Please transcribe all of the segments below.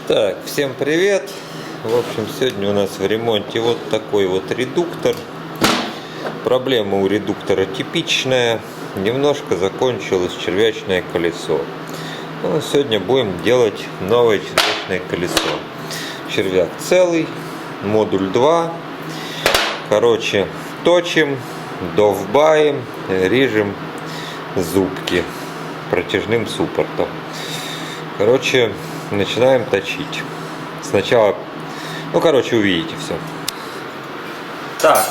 Так, всем привет! В общем, сегодня у нас в ремонте вот такой вот редуктор. Проблема у редуктора типичная. Немножко закончилось червячное колесо. Ну, сегодня будем делать новое червячное колесо. Червяк целый, модуль 2. Короче, точим, довбаем, режем зубки протяжным суппортом. Короче, начинаем точить. Сначала, увидите все. Так,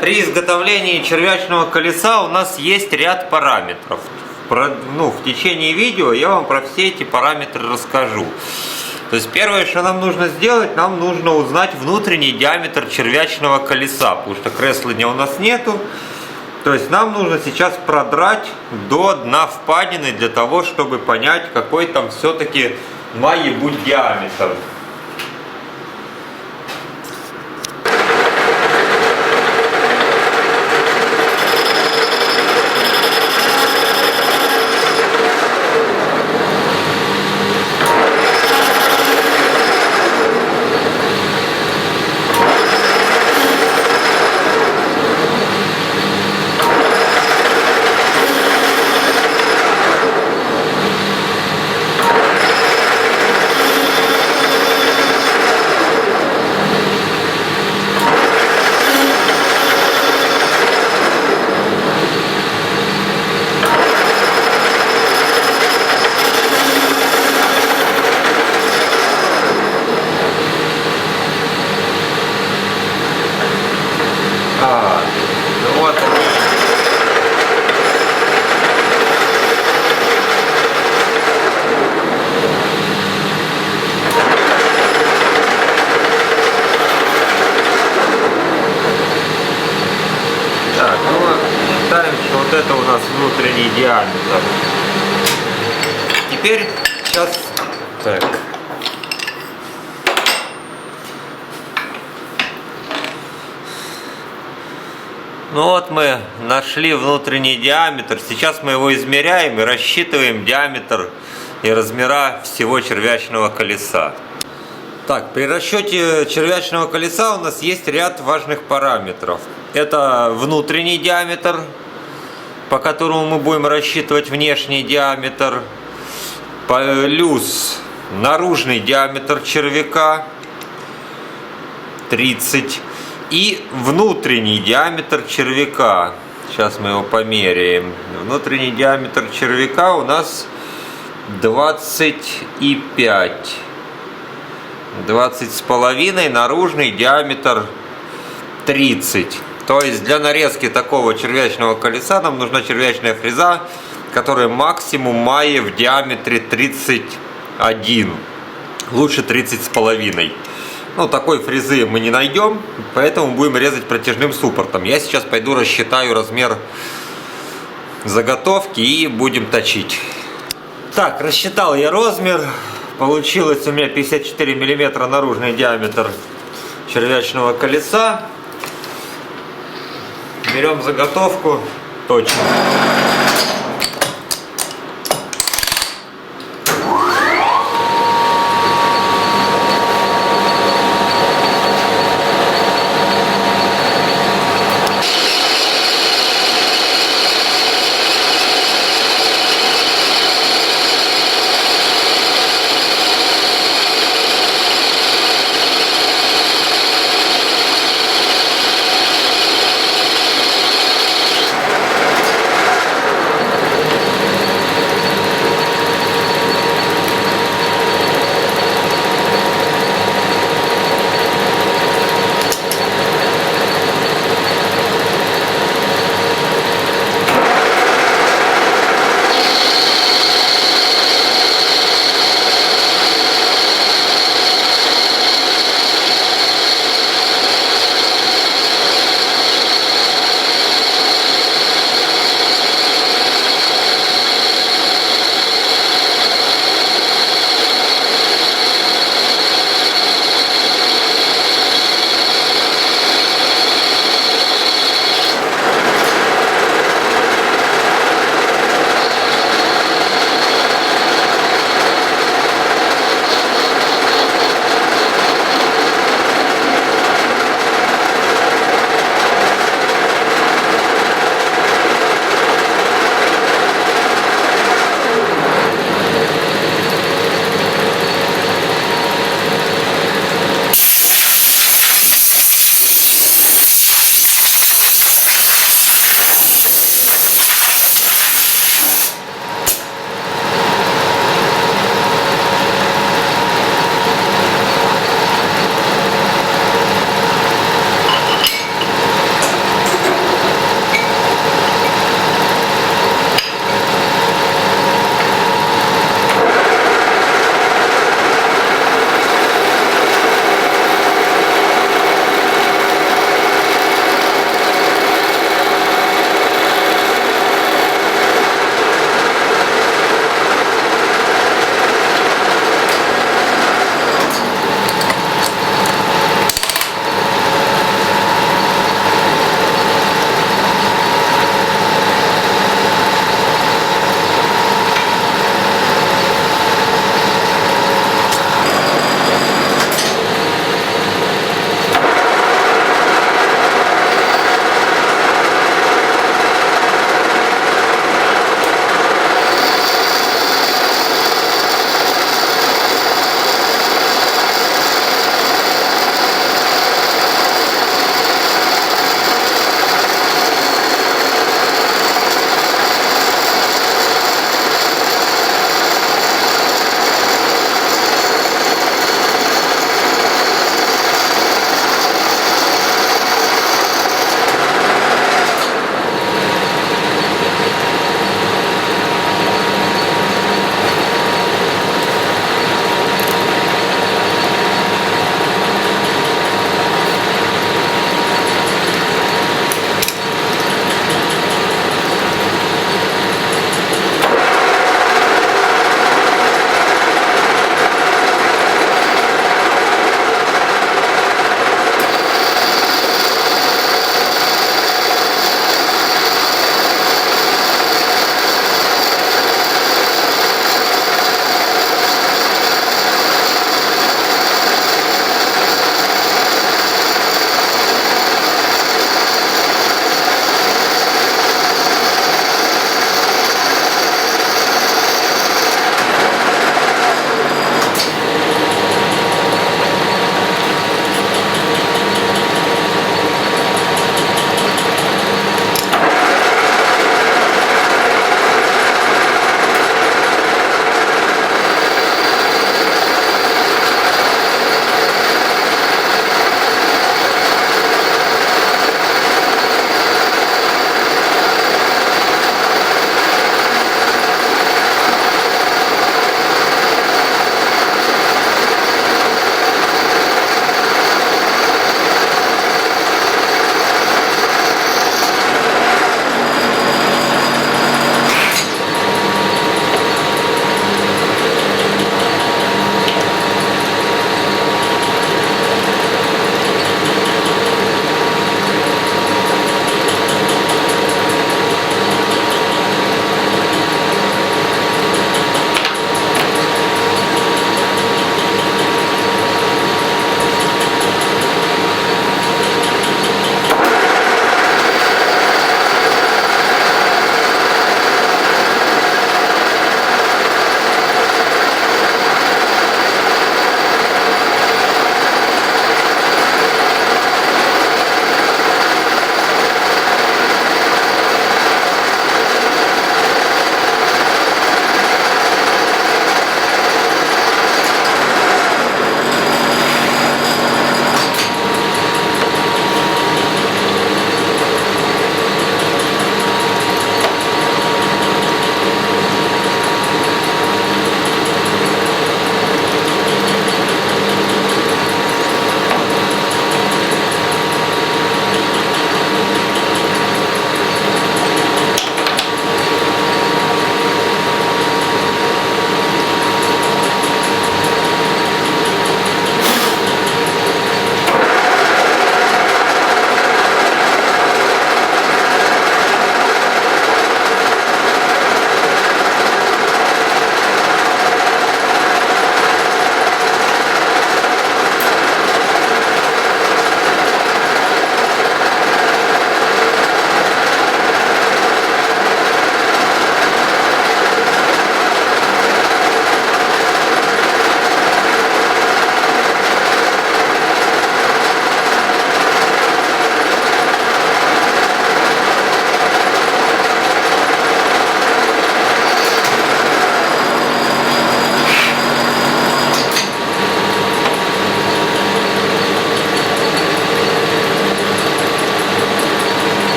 при изготовлении червячного колеса у нас есть ряд параметров. В течение видео я вам про все эти параметры расскажу. То есть первое, что нам нужно сделать, нам нужно узнать внутренний диаметр червячного колеса, потому что кресления у нас нету. То есть нам нужно сейчас продрать до дна впадины для того, чтобы понять, какой там все-таки має бути диаметр. Это у нас внутренний диаметр. Теперь сейчас так. Ну вот мы нашли внутренний диаметр. Сейчас мы его измеряем и рассчитываем диаметр и размера всего червячного колеса. Так, при расчете червячного колеса у нас есть ряд важных параметров. Это внутренний диаметр, по которому мы будем рассчитывать внешний диаметр, плюс наружный диаметр червяка 30 и внутренний диаметр червяка. Сейчас мы его померяем. Внутренний диаметр червяка у нас 25. 20,5, наружный диаметр 30. То есть для нарезки такого червячного колеса нам нужна червячная фреза, которая максимум має в диаметре 31. Лучше 30,5. Ну, такой фрезы мы не найдем, поэтому будем резать протяжным суппортом. Я сейчас пойду рассчитаю размер заготовки и будем точить. Так, рассчитал я размер. Получилось у меня 54 мм наружный диаметр червячного колеса. Берем заготовку, точим.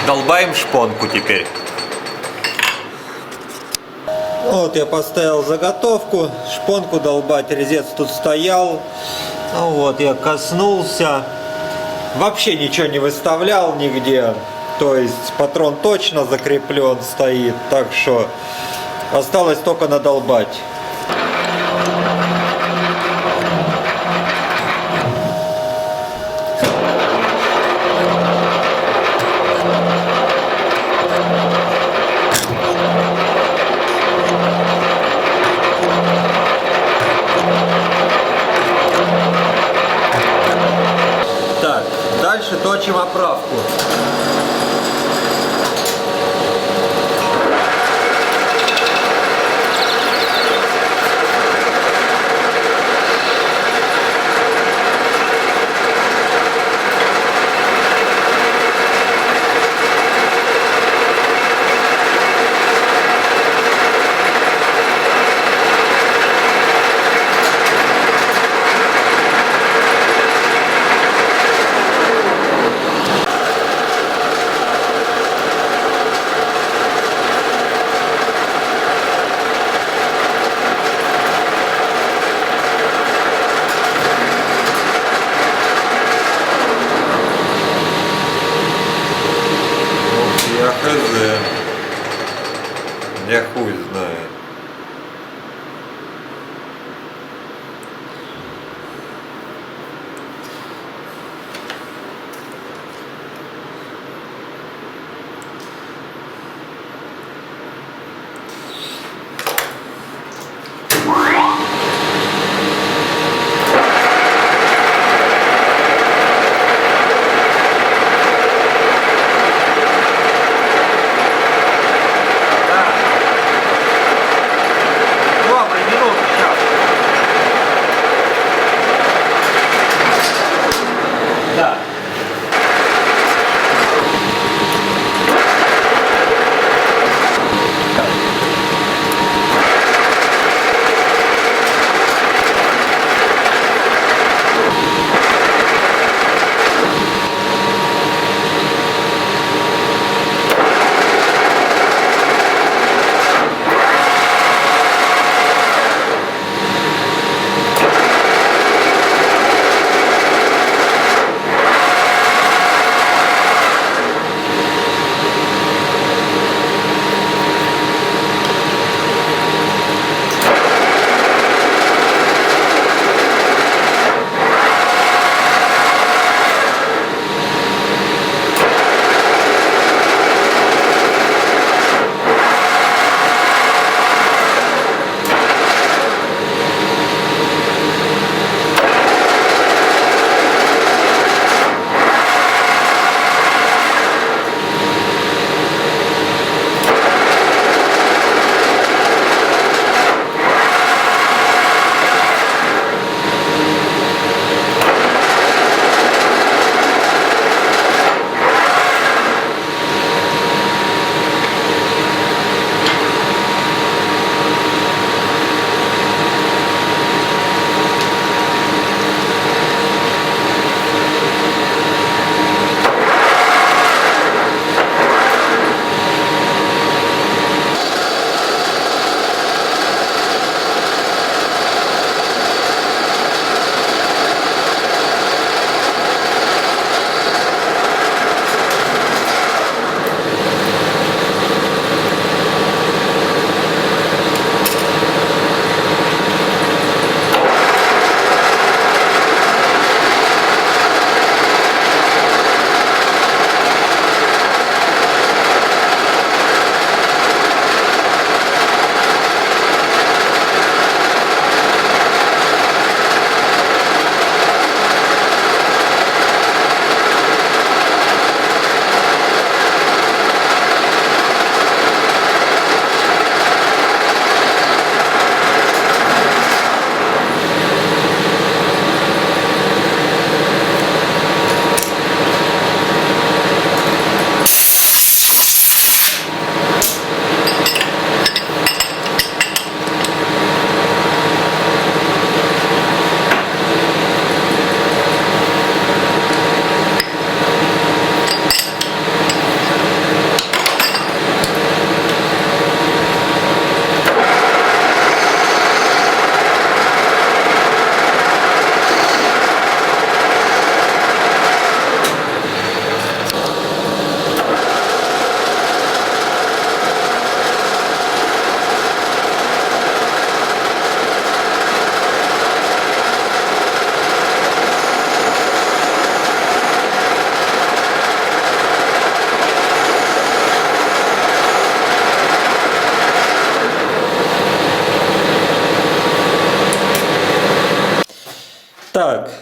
Долбаем шпонку теперь. Вот я поставил заготовку, шпонку долбать, резец тут стоял. Ну вот я коснулся. Вообще ничего не выставлял нигде. То есть патрон точно закреплен стоит, так что осталось только надолбать. Так, дальше точим оправку. Я хз. Я хуй знаю.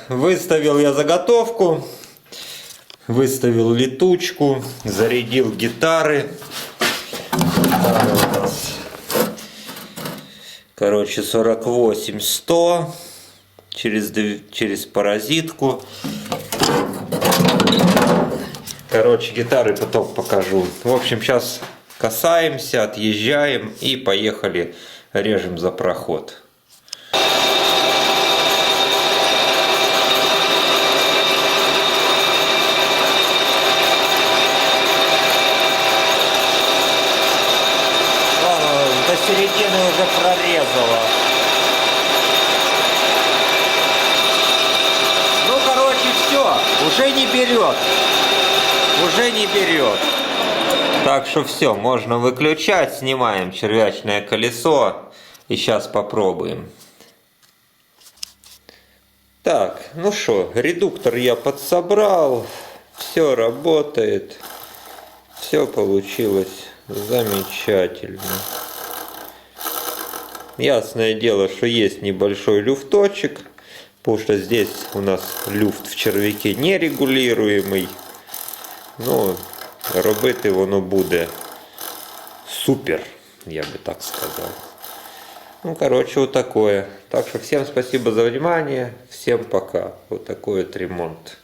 выставил я заготовку, выставил летучку, зарядил гитары. Гитары у нас, короче, 48-100 через паразитку. Короче, гитары потом покажу. В общем, сейчас касаемся, отъезжаем и поехали, режем за проход. До середины уже прорезала. Ну, короче, все, уже не берет. Уже не берет. Так что все, можно выключать. Снимаем червячное колесо. И сейчас попробуем. Так, ну что, редуктор я подсобрал. Все работает. Все получилось замечательно. Ясное дело, что есть небольшой люфточек. Потому что здесь у нас люфт в червяке нерегулируемый. Ну, робити воно буде супер, я бы так сказал. Ну, короче, вот такое. Так что всем спасибо за внимание. Всем пока. Вот такой вот ремонт.